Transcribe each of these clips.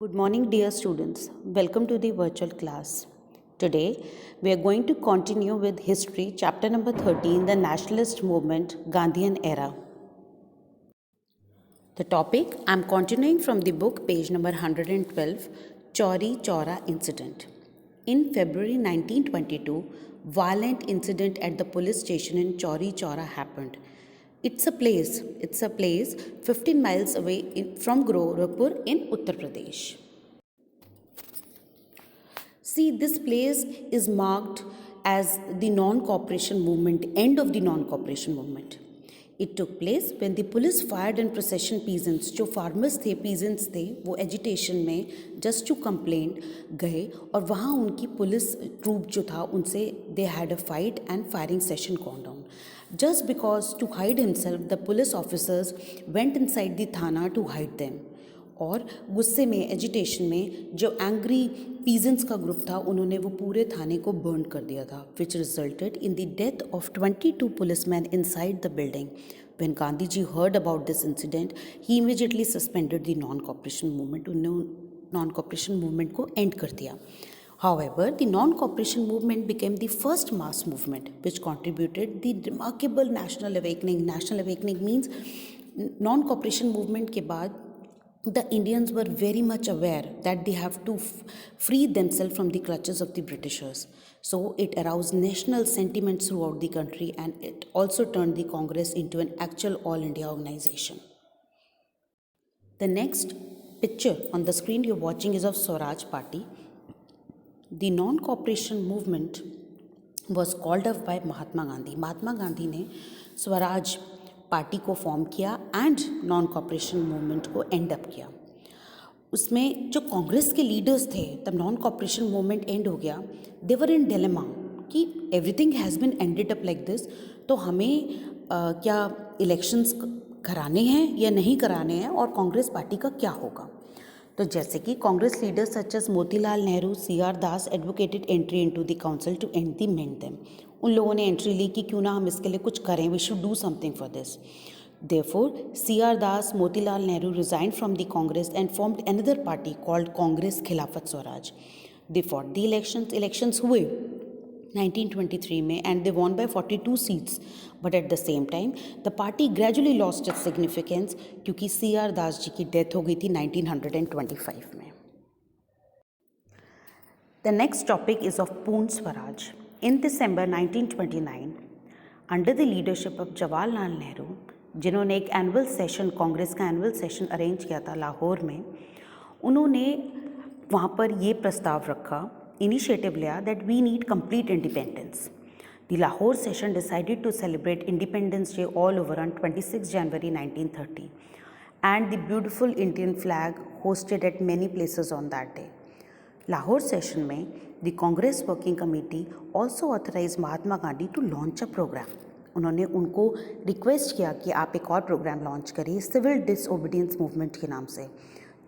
Good morning, dear students. Welcome to the virtual class. Today, we are going to continue with History, chapter number 13, the Nationalist Movement, Gandhian Era. The topic, I am continuing from the book, page number 112, Chauri Chaura Incident. In February 1922, violent incident at the police station in Chauri Chaura happened. It's a place 15 miles away from Gorakhpur in Uttar Pradesh. See, this place is marked as the non-cooperation movement, end of the non-cooperation movement. It took place when the police fired on procession peasants. जो farmers थे, peasants थे, वो agitation में just to complain गए और वहाँ उनकी police troop जो था उनसे they had a fight and firing session gone down. Just because to hide himself, the police officers went inside the thana to hide them. और गुस्से में एजिटेशन में जो एंग्री पीजेंट्स का ग्रुप था उन्होंने वो पूरे थाने को बर्न कर दिया था which resulted in the death of 22 policemen inside the building. When Gandhi ji heard about this incident he immediately suspended the non cooperation movement. उन्होंने नॉन कॉपरेशन मूवमेंट को एंड कर दिया. However, the non-cooperation movement became the first mass movement which contributed the remarkable national awakening. National awakening means non-cooperation movement के बाद the Indians were very much aware that they have to free themselves from the clutches of the Britishers. So it aroused national sentiments throughout the country and it also turned the Congress into an actual all India organization. The next picture on the screen you're watching is of Swaraj Party. The non-cooperation movement was called up by Mahatma Gandhi. Mahatma Gandhi ने Swaraj party को form किया and non cooperation movement को and up किया. उसमें जो कांग्रेस के leaders थे तब नॉन कॉपरेशन मूवमेंट एंड हो गया. दे वर इन डिलेमा कि everything has been ended up like this, तो हमें क्या इलेक्शंस कराने हैं या नहीं कराने हैं और कांग्रेस पार्टी का क्या होगा. तो जैसे कि Congress leaders such as Motilal Nehru, CR Das advocated entry into the council to end the mend them. उन लोगों ने एंट्री ली कि क्यों ना हम इसके लिए कुछ करें, we should do something for this. Therefore, CR Das, Motilal Nehru resigned from the Congress and formed another party called Congress Khilafat Swaraj. They fought the elections हुए 1923 में and they won by 42 seats. But at the same time, the party gradually lost its significance क्योंकि CR Das जी की death हो गई थी 1925 में. The next topic is of Poon Swaraj. In December 1929, under the leadership of Jawaharlal Nehru, जिन्होंने एक annual session, Congress का annual session arrange किया था लाहौर में, उन्होंने वहाँ पर ये प्रस्ताव रखा, इनिशिएटिव लिया that we need complete independence. The Lahore session decided to celebrate independence day all over on 26 January 1930 and the beautiful Indian flag hosted at many places on that day. Lahore session में the Congress Working Committee also authorized Mahatma Gandhi to launch a program. उन्होंने उनको request किया कि आप एक और programme launch करिए civil disobedience movement के नाम से,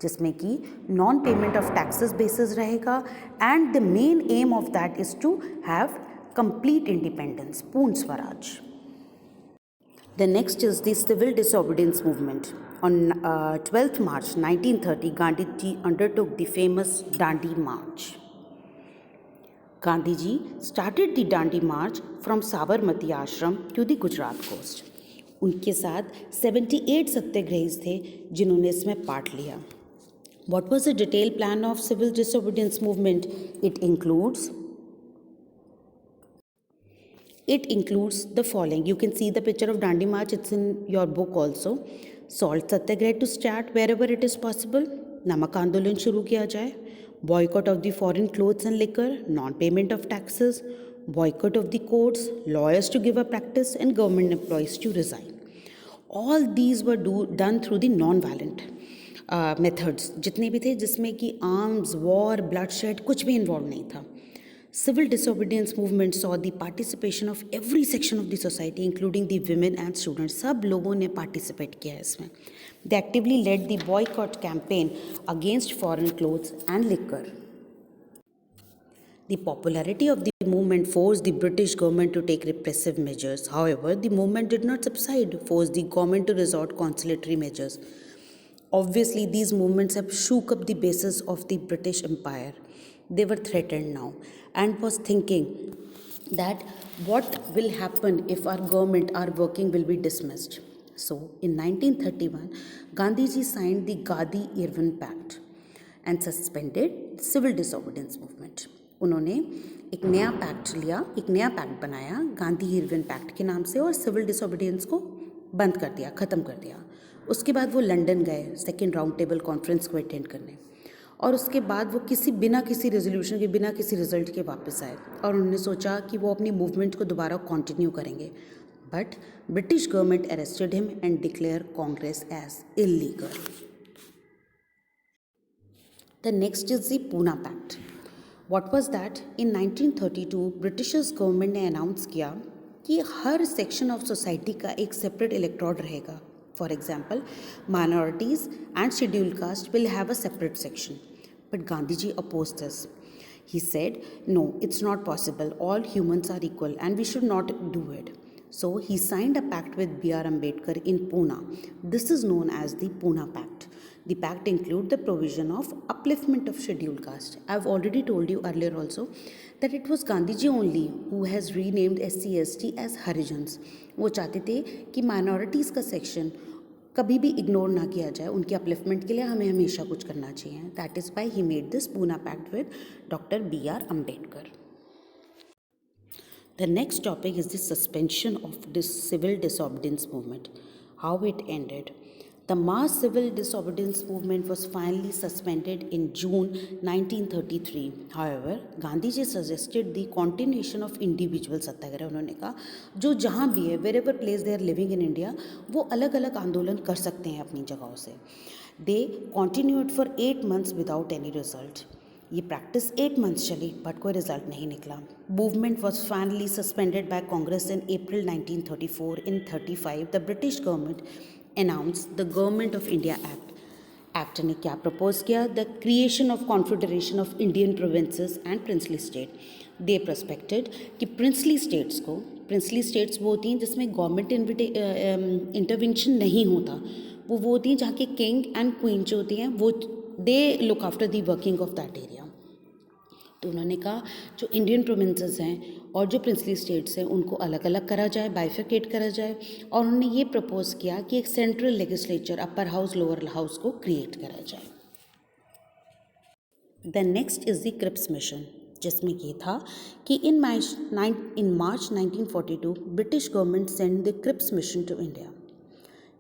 जिसमें कि non payment of taxes basis रहेगा and the main aim of that is to have complete independence, पूर्ण स्वराज. The next is the civil disobedience movement. On 12th March 1930, Gandhi ji undertook the famous Dandi March. Gandhi ji started the Dandi March from Sabarmati Ashram to the Gujarat coast. उनके साथ 78 सत्याग्रहीज थे जिन्होंने इसमें part लिया. What was the detailed plan of civil disobedience movement? It includes the following. You can see the picture of Dandi March. It's in your book also. Salt Satyagraha to start wherever it is possible. नमक आंदोलन शुरू किया जाए. Boycott of the foreign clothes and liquor. Non-payment of taxes. Boycott of the courts. Lawyers to give up practice and government employees to resign. All these were done through the non-violent methods. जितने भी थे जिसमें कि arms, war, bloodshed कुछ भी involved नहीं था. Civil disobedience movement saw the participation of every section of the society, including the women and students. सब लोगों ने participate किया इसमें. They actively led the boycott campaign against foreign clothes and liquor. The popularity of the movement forced the British government to take repressive measures. However, the movement did not subside, forced the government to resort conciliatory measures. Obviously, these movements have shook up the basis of the British Empire. They were threatened now and was thinking that what will happen if our government, our working will be dismissed. So in 1931, Gandhiji signed the Gandhi-Irwin Pact and suspended civil disobedience movement. उन्होंने एक नया pact लिया, एक नया pact बनाया Gandhi Irwin pact के नाम से और सिविल डिसोबीडियंस को बंद कर दिया, ख़त्म कर दिया. उसके बाद वो लंदन गए सेकेंड राउंड टेबल कॉन्फ्रेंस को अटेंड करने और उसके बाद वो बिना किसी रेजोल्यूशन के, बिना किसी रिजल्ट के वापस आए और उन्होंने सोचा कि वो अपनी मूवमेंट को दोबारा कंटिन्यू करेंगे. But British government arrested him and declare Congress as illegal. The next is the Pune Pact. What was that? In 1932, British government ने अनाउंस किया कि हर सेक्शन ऑफ सोसाइटी का एक सेपरेट इलेक्ट्रोड रहेगा. For example, minorities and scheduled caste will have a separate section. But Gandhiji opposed this. He said, no, it's not possible. All humans are equal and we should not do it. So he signed a pact with B.R. Ambedkar in Pune. This is known as the Pune Pact. The pact includes the provision of upliftment of scheduled caste. I've already told you earlier also that it was Gandhiji only who has renamed SC/ST as Harijans. वो चाहते थे कि minorities का section कभी भी ignore ना किया जाए, उनके अपलिफ्टमेंट के लिए हमें हमेशा कुछ करना चाहिए. That is why he made this Poona pact with doctor B.R. Ambedkar. The next topic is the suspension of this civil disobedience movement. How it ended. The mass civil disobedience movement was finally suspended in June 1933. However, Gandhiji suggested the continuation of individual सत्याग्रह. उन्होंने कहा जो जहाँ भी है, wherever place they are living in India, वो अलग अलग आंदोलन कर सकते हैं अपनी जगहों से. They continued for 8 months without any result. ये प्रैक्टिस 8 months चली बट कोई रिजल्ट नहीं निकला. Movement was finally suspended by Congress in April 1934. In 35 the British government announced the Government of India Act. Act ने क्या प्रपोज किया? The creation of confederation of Indian provinces and princely state. They prospected कि princely states वो होती हैं जिसमें government intervention नहीं होता. वो होती हैं जहाँ के किंग एंड क्वीन जो होती हैं वो they look after the working of that area. तो उन्होंने कहा जो इंडियन प्रोविंसेस हैं और जो प्रिंसली स्टेट्स हैं उनको अलग अलग करा जाए, बाइफिकेट करा जाए. और उन्होंने ये प्रपोज किया कि एक central legislature, upper house, lower house को क्रिएट करा जाए. The next is the Cripps mission, जिसमें ये था कि in March 1942 British government send the Cripps mission to India.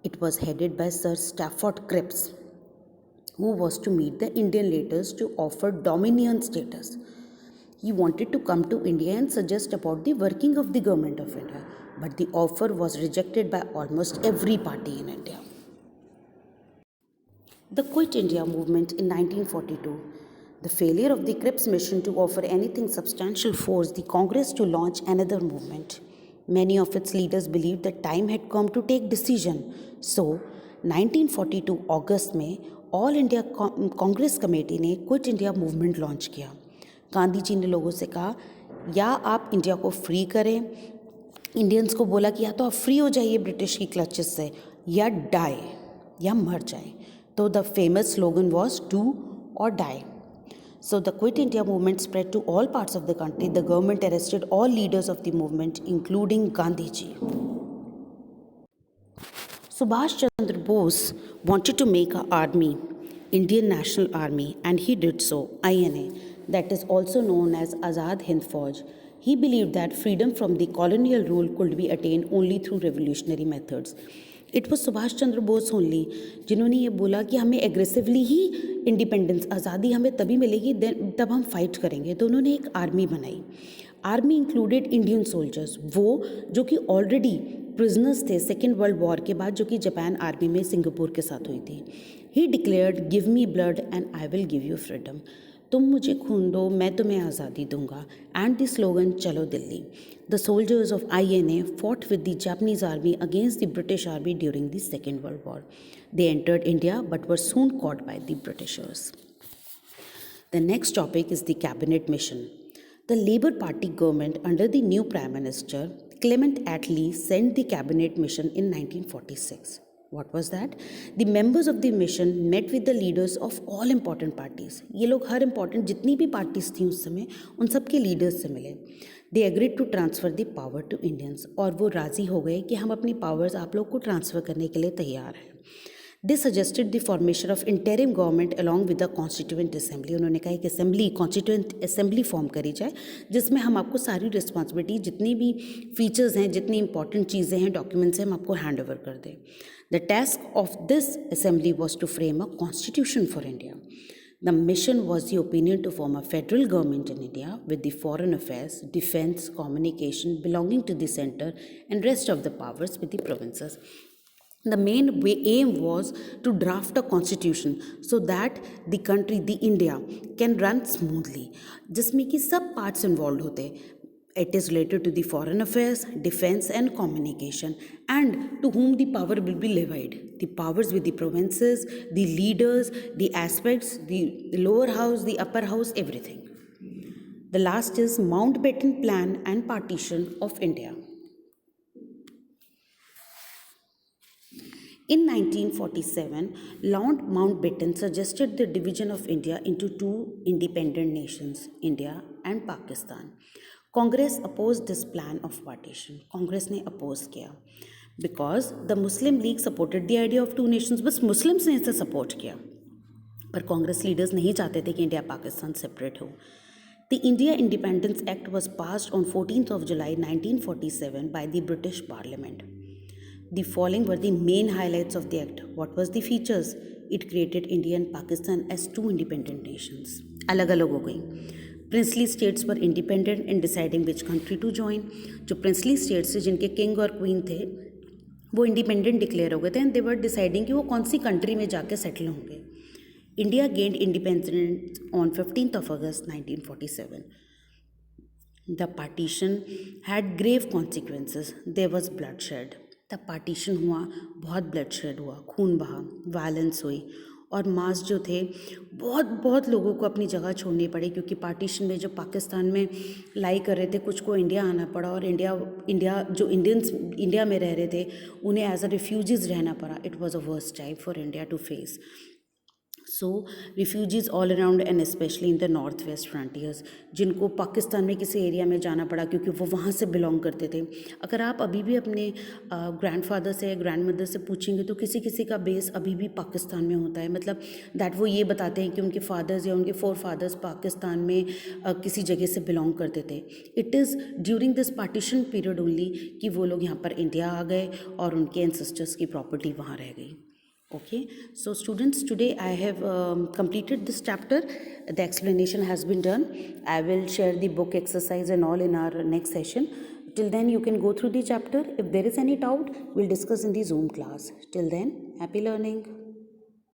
It was headed by sir Stafford Cripps, who was to meet the Indian leaders to offer dominion status. He wanted to come to India and suggest about the working of the government of India, but the offer was rejected by almost every party in India. The Quit India movement in 1942. The failure of the Cripps mission to offer anything substantial forced the Congress to launch another movement. Many of its leaders believed that time had come to take decision. So, 1942 अगस्त में all India Congress committee ने quit India movement launch किया. गांधी जी ने लोगों से कहा या आप India को फ्री करें, इंडियंस को बोला कि या तो आप फ्री हो जाइए ब्रिटिश की क्लचेस से या डाई, या मर जाए. तो the famous slogan was do और die. So the Quit India movement spread to all parts of the country. The government arrested all leaders of the movement, including Gandhiji. Subhash Chandra Bose wanted to make an army, Indian National Army, and he did so, INA, that is also known as Azad Hind Fauj. He believed that freedom from the colonial rule could be attained only through revolutionary methods. It was Subhash Chandra Bose only जिन्होंने ये बोला कि हमें aggressively ही independence, आज़ादी हमें तभी मिलेगी तब हम फाइट करेंगे. तो उन्होंने एक आर्मी बनाई. आर्मी इंक्लूडेड इंडियन सोल्जर्स, वो जो कि ऑलरेडी प्रिजनर्स थे सेकेंड वर्ल्ड वॉर के बाद, जो कि जापान आर्मी में सिंगापुर के साथ हुई थी. ही declared give me blood and I will give you freedom. तुम मुझे खून दो, मैं तुम्हें आज़ादी दूंगा. एंड द स्लोगन चलो Delhi. The soldiers of INA fought with the Japanese army against the British army during the Second World War. They entered India but were soon caught by the Britishers. The next topic is the cabinet mission. The Labour Party government under the new Prime Minister Clement Attlee sent the cabinet mission in 1946. What was that? The members of the mission met with the leaders of all important parties. ये लोग हर important जितनी भी parties थी उस समय उन सब के leaders से मिले. They agreed to transfer the power to Indians. और वो राज़ी हो गए कि हम अपनी powers आप लोग को transfer करने के लिए तैयार हैं. They suggested the formation of interim government along with the constituent assembly. उन्होंने कहा कि assembly constituent assembly form करी जाए जिसमें हम आपको सारी responsibility जितनी भी features हैं जितनी important चीज़ें हैं documents हैं हम आपको hand over कर दें. The task of this assembly was to frame a constitution for India. The mission was the opinion to form a federal government in India with the foreign affairs, defense, communication belonging to the center and rest of the powers with the provinces. The main aim was to draft a constitution so that the country, the India, can run smoothly. जिसमें कि सब parts involved होते. It is related to the foreign affairs, defense and communication, and to whom the power will be levied. The powers with the provinces, the leaders, the aspects, the lower house, the upper house, everything. The last is Mountbatten Plan and Partition of India. In 1947, Lord Mountbatten suggested the division of India into two independent nations, India and Pakistan. Congress opposed this plan of partition. Congress ने oppose किया because the Muslim League supported the idea of two nations. बस Muslims ने इसे support किया पर Congress leaders नहीं चाहते थे कि इंडिया पाकिस्तान separate हो. The India Independence Act was passed on 14th of July 1947 by the British Parliament. The following were the main highlights of the act. What was the features? It created India and Pakistan as two independent nations. अलग अलग हो गई. Princely states were independent in deciding which country to join. जो princely states थे जिनके king और queen थे वो independent declare हो गए थे and they were deciding कि वो कौन सी country में जाके settle होंगे. India gained independence on 15th of August 1947. The partition had grave consequences. There was bloodshed. The partition हुआ, बहुत bloodshed हुआ, खून बहा, violence हुई और मास जो थे बहुत लोगों को अपनी जगह छोड़नी पड़ी क्योंकि पार्टीशन में जो पाकिस्तान में लाई कर रहे थे कुछ को इंडिया आना पड़ा और इंडिया जो इंडियंस इंडिया में रह रहे थे उन्हें एज अ रिफ्यूजीज़ रहना पड़ा. It was a worst time for India to face. So refugees all around and specially in the north west frontiers जिनको पाकिस्तान में किसी एरिया में जाना पड़ा क्योंकि वो वहाँ से बिलोंग करते थे. अगर आप अभी भी अपने ग्रैंडफादर से ग्रैंड मदर से पूछेंगे तो किसी किसी का बेस अभी भी पाकिस्तान में होता है. मतलब दैट वो ये बताते हैं कि उनके फादर्स या उनके फोर फादर्स पाकिस्तान में किसी जगह से बिलोंग करते थे. It is during this partition period only कि वो लोग यहाँ पर इंडिया आ गए और उनके एंसेस्टर्स की प्रॉपर्टी वहाँ रह गई. Okay, so students, today I have completed this chapter. The explanation has been done. I will share the book exercise and all in our next session. Till then you can go through the chapter. If there is any doubt, we'll discuss in the Zoom class. Till then, happy learning.